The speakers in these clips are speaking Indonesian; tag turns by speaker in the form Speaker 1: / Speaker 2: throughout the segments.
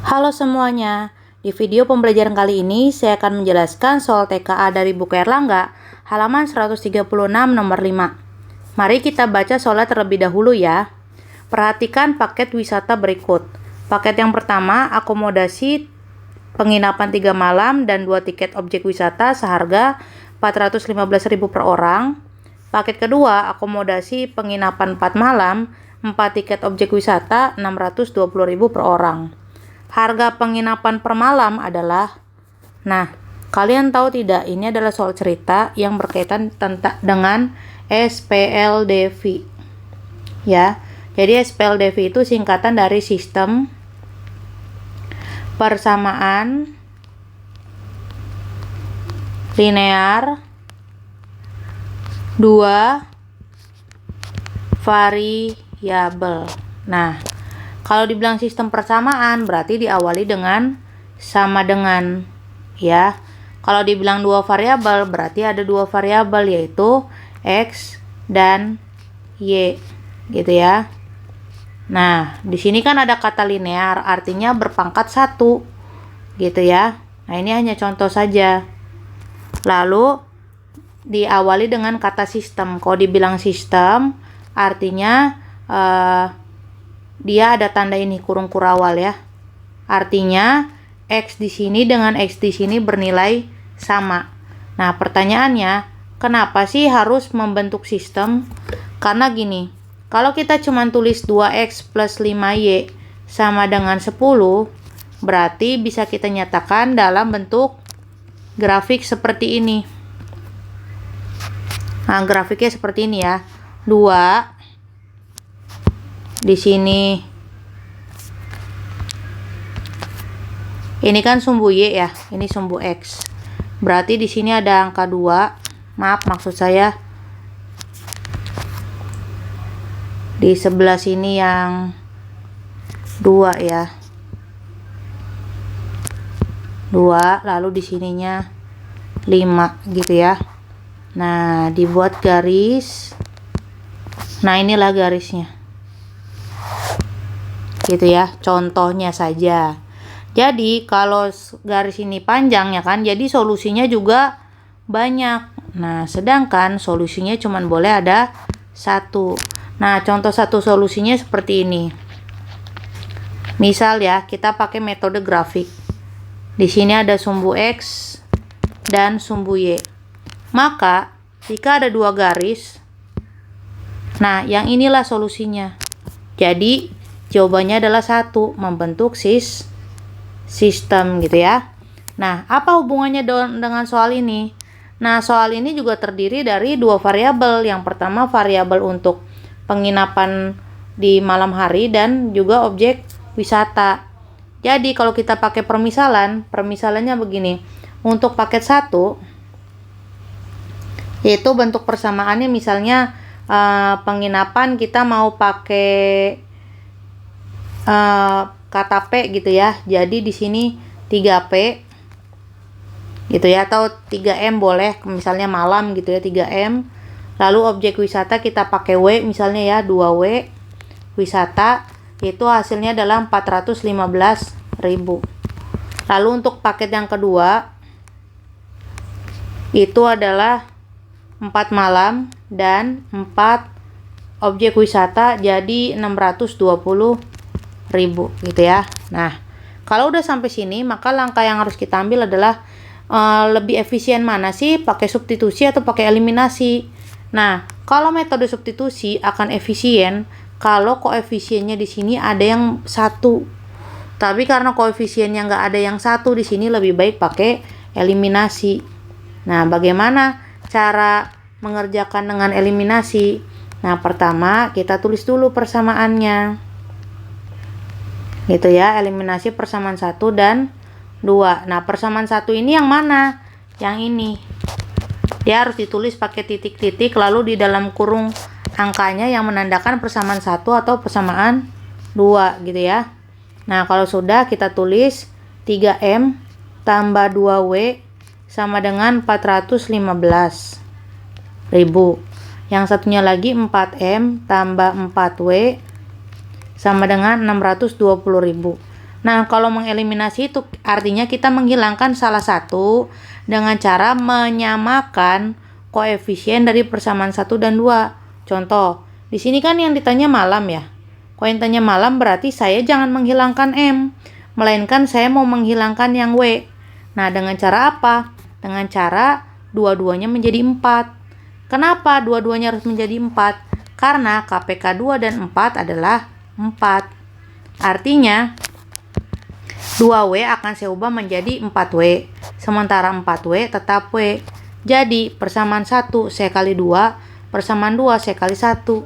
Speaker 1: Halo semuanya, di video pembelajaran kali ini saya akan menjelaskan soal TKA dari buku Erlangga, halaman 136 nomor 5. Mari kita baca soalnya terlebih dahulu ya. Perhatikan paket wisata berikut. Paket yang pertama, akomodasi penginapan 3 malam dan 2 tiket objek wisata seharga 415.000 per orang. Paket kedua, akomodasi penginapan 4 malam, 4 tiket objek wisata 620.000 per orang. Harga penginapan per malam adalah, nah, kalian tahu tidak, ini adalah soal cerita yang berkaitan dengan SPLDV. Ya, jadi SPLDV itu singkatan dari sistem persamaan linear 2 variabel. Nah, kalau dibilang sistem persamaan berarti diawali dengan sama dengan, ya. Kalau dibilang 2 variabel berarti ada 2 variabel, yaitu X dan Y, gitu ya. Nah, di sini kan ada kata linear, artinya berpangkat 1, gitu ya. Nah, ini hanya contoh saja. Lalu diawali dengan kata sistem. Kalau dibilang sistem artinya dia ada tanda ini, kurung kurawal ya. Artinya X di sini dengan X di sini bernilai sama. Nah, pertanyaannya, kenapa sih harus membentuk sistem? Karena gini, kalau kita cuma tulis 2X plus 5Y sama dengan 10, berarti bisa kita nyatakan dalam bentuk grafik seperti ini. Nah, grafiknya seperti ini ya. 2 di sini. Ini kan sumbu Y ya, ini sumbu X. Berarti di sini ada angka 2. Maaf, maksud saya di sebelah sini yang 2 ya. 2, lalu di sininya 5 gitu ya. Nah, dibuat garis. Nah, inilah garisnya. Gitu ya, contohnya saja. Jadi kalau garis ini panjang ya kan, jadi solusinya juga banyak. Nah, sedangkan solusinya cuma boleh ada 1. Nah, contoh satu solusinya seperti ini. Misal ya, kita pakai metode grafik. Di sini ada sumbu X dan sumbu Y. Maka jika ada 2 garis, nah yang inilah solusinya. Jadi jawabannya adalah 1, membentuk sistem gitu ya. Nah, apa hubungannya dengan soal ini? Nah, soal ini juga terdiri dari 2 variabel. Yang pertama variabel untuk penginapan di malam hari dan juga objek wisata. Jadi kalau kita pakai permisalannya begini. Untuk paket 1, yaitu bentuk persamaannya misalnya penginapan kita mau pakai kata P gitu ya. Jadi di sini 3P gitu ya, atau 3M boleh, misalnya malam gitu ya, 3M. Lalu objek wisata kita pakai W misalnya ya, 2W wisata, itu hasilnya adalah 415.000. Lalu untuk paket yang kedua itu adalah 4 malam dan 4 objek wisata, jadi 620.000 gitu ya. Nah, kalau udah sampai sini, maka langkah yang harus kita ambil adalah lebih efisien mana sih, pakai substitusi atau pakai eliminasi. Nah, kalau metode substitusi akan efisien kalau koefisiennya di sini ada yang 1. Tapi karena koefisiennya nggak ada yang 1 di sini, lebih baik pakai eliminasi. Nah, bagaimana cara mengerjakan dengan eliminasi? Nah, pertama kita tulis dulu persamaannya. Gitu ya, eliminasi persamaan 1 dan 2. Nah, persamaan 1 ini yang mana? Yang ini. Dia harus ditulis pakai titik-titik, lalu di dalam kurung angkanya yang menandakan persamaan 1 atau persamaan 2 gitu ya. Nah, kalau sudah kita tulis 3M tambah 2W sama dengan 415.000. Yang satunya lagi 4M tambah 4W sama dengan 620.000. Nah, kalau mengeliminasi itu artinya kita menghilangkan salah satu dengan cara menyamakan koefisien dari persamaan 1 dan 2. Contoh, di sini kan yang ditanya malam ya. Kalau yang tanya malam berarti saya jangan menghilangkan M, melainkan saya mau menghilangkan yang W. Nah, dengan cara apa? Dengan cara dua-duanya menjadi 4. Kenapa dua-duanya harus menjadi 4? Karena KPK 2 dan 4 adalah 4. Artinya 2W akan saya ubah menjadi 4W. Sementara 4W tetap W. Jadi persamaan 1 saya kali 2, persamaan 2 saya kali 1.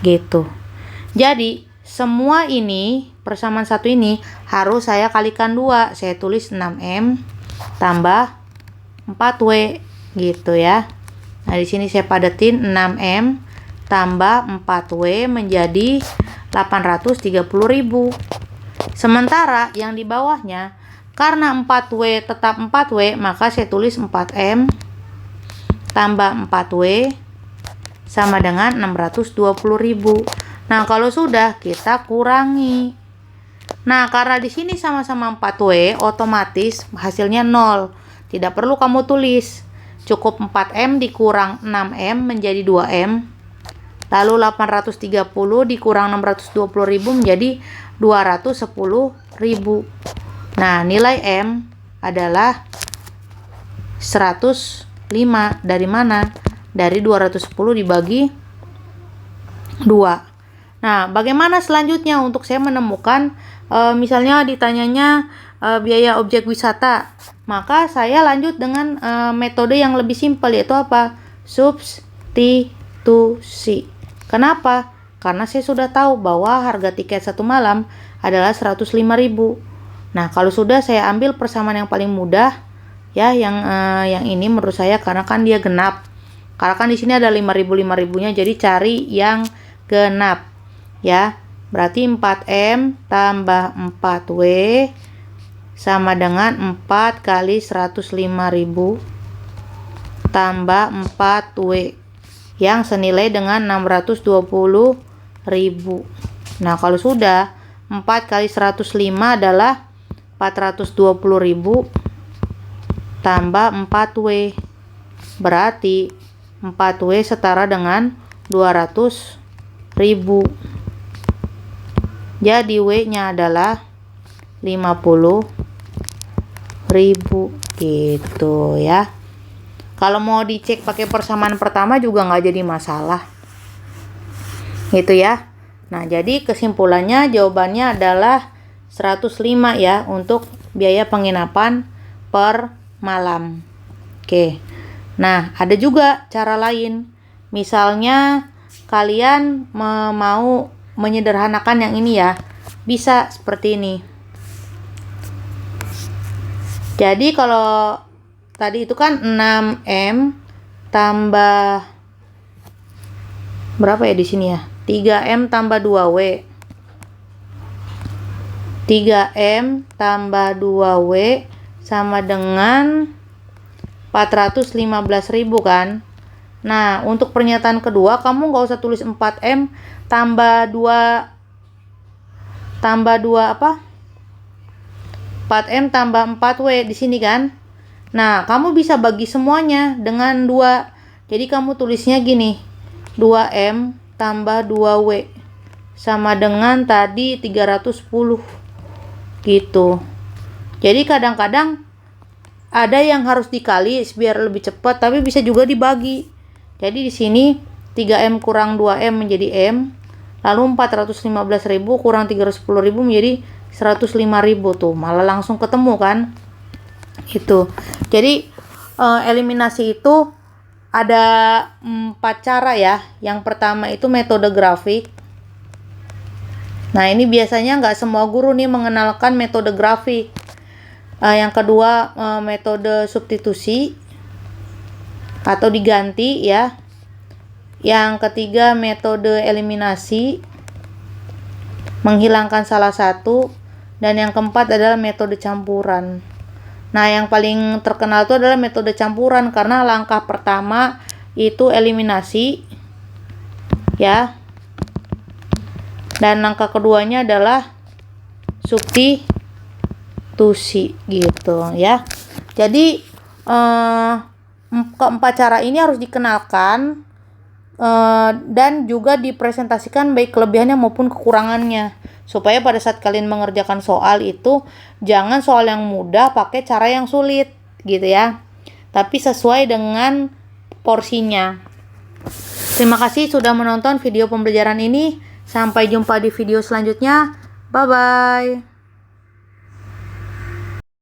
Speaker 1: Gitu. Jadi semua ini, persamaan 1 ini harus saya kalikan 2. Saya tulis 6M tambah 4W gitu ya. Nah, di sini saya padetin 6M tambah 4W menjadi 830.000. Sementara yang di bawahnya, karena 4W tetap 4W, maka saya tulis 4M tambah 4W sama dengan 620.000. Nah, kalau sudah kita kurangi. Nah, karena di sini sama-sama 4W, otomatis hasilnya 0. Tidak perlu kamu tulis. Cukup 4M dikurang 6M menjadi 2M. Lalu 830 dikurang 620.000 menjadi 210.000. Nah, nilai M adalah 105. Dari mana? Dari 210 dibagi 2. Nah, bagaimana selanjutnya untuk saya menemukan misalnya ditanyanya biaya objek wisata, maka saya lanjut dengan metode yang lebih simpel, yaitu apa? Substitusi. Kenapa? Karena saya sudah tahu bahwa harga tiket 1 malam adalah 105.000. Nah, kalau sudah saya ambil persamaan yang paling mudah ya, yang ini menurut saya karena kan dia genap. Karena kan di sini ada 5.000-5.000-nya, jadi cari yang genap. Ya, berarti 4M tambah 4W sama dengan 4 kali 105.000 tambah 4W yang senilai dengan 620.000. Nah, kalau sudah 4 kali 105 adalah 420.000 tambah 4W. Berarti 4W setara dengan 200.000. Jadi W-nya adalah 50.000 gitu ya. Kalau mau dicek pakai persamaan pertama juga nggak jadi masalah. Gitu ya. Nah, jadi kesimpulannya jawabannya adalah 105 ya untuk biaya penginapan per malam. Oke. Nah, ada juga cara lain. Misalnya kalian mau menyederhanakan yang ini ya. Bisa seperti ini. Jadi kalau tadi itu kan 6M tambah berapa ya di sini ya? 3M tambah 2W. 3M tambah 2W sama dengan 415.000 kan? Nah, untuk pernyataan kedua kamu nggak usah tulis 4M tambah 2 apa? 4M tambah 4W di sini kan? Nah, kamu bisa bagi semuanya dengan 2. Jadi kamu tulisnya gini. 2M tambah 2W sama dengan tadi 310. Gitu. Jadi kadang-kadang ada yang harus dikali biar lebih cepat, tapi bisa juga dibagi. Jadi di sini 3M kurang 2M menjadi M. Lalu 415.000 kurang 310.000 menjadi 105.000 tuh. Malah langsung ketemu kan? Itu. Jadi eliminasi itu ada 4 cara ya. Yang pertama itu metode grafik. Nah, ini biasanya nggak semua guru nih mengenalkan metode grafik. Yang kedua metode substitusi atau diganti ya. Yang ketiga metode eliminasi, menghilangkan salah satu. Dan yang keempat adalah metode campuran. Nah, yang paling terkenal itu adalah metode campuran karena langkah pertama itu eliminasi ya. Dan langkah keduanya adalah substitusi gitu ya. Jadi keempat cara ini harus dikenalkan dan juga dipresentasikan baik kelebihannya maupun kekurangannya, supaya pada saat kalian mengerjakan soal itu jangan soal yang mudah pakai cara yang sulit gitu ya, tapi sesuai dengan porsinya. Terima kasih sudah menonton video pembelajaran ini. Sampai jumpa di video selanjutnya. Bye bye.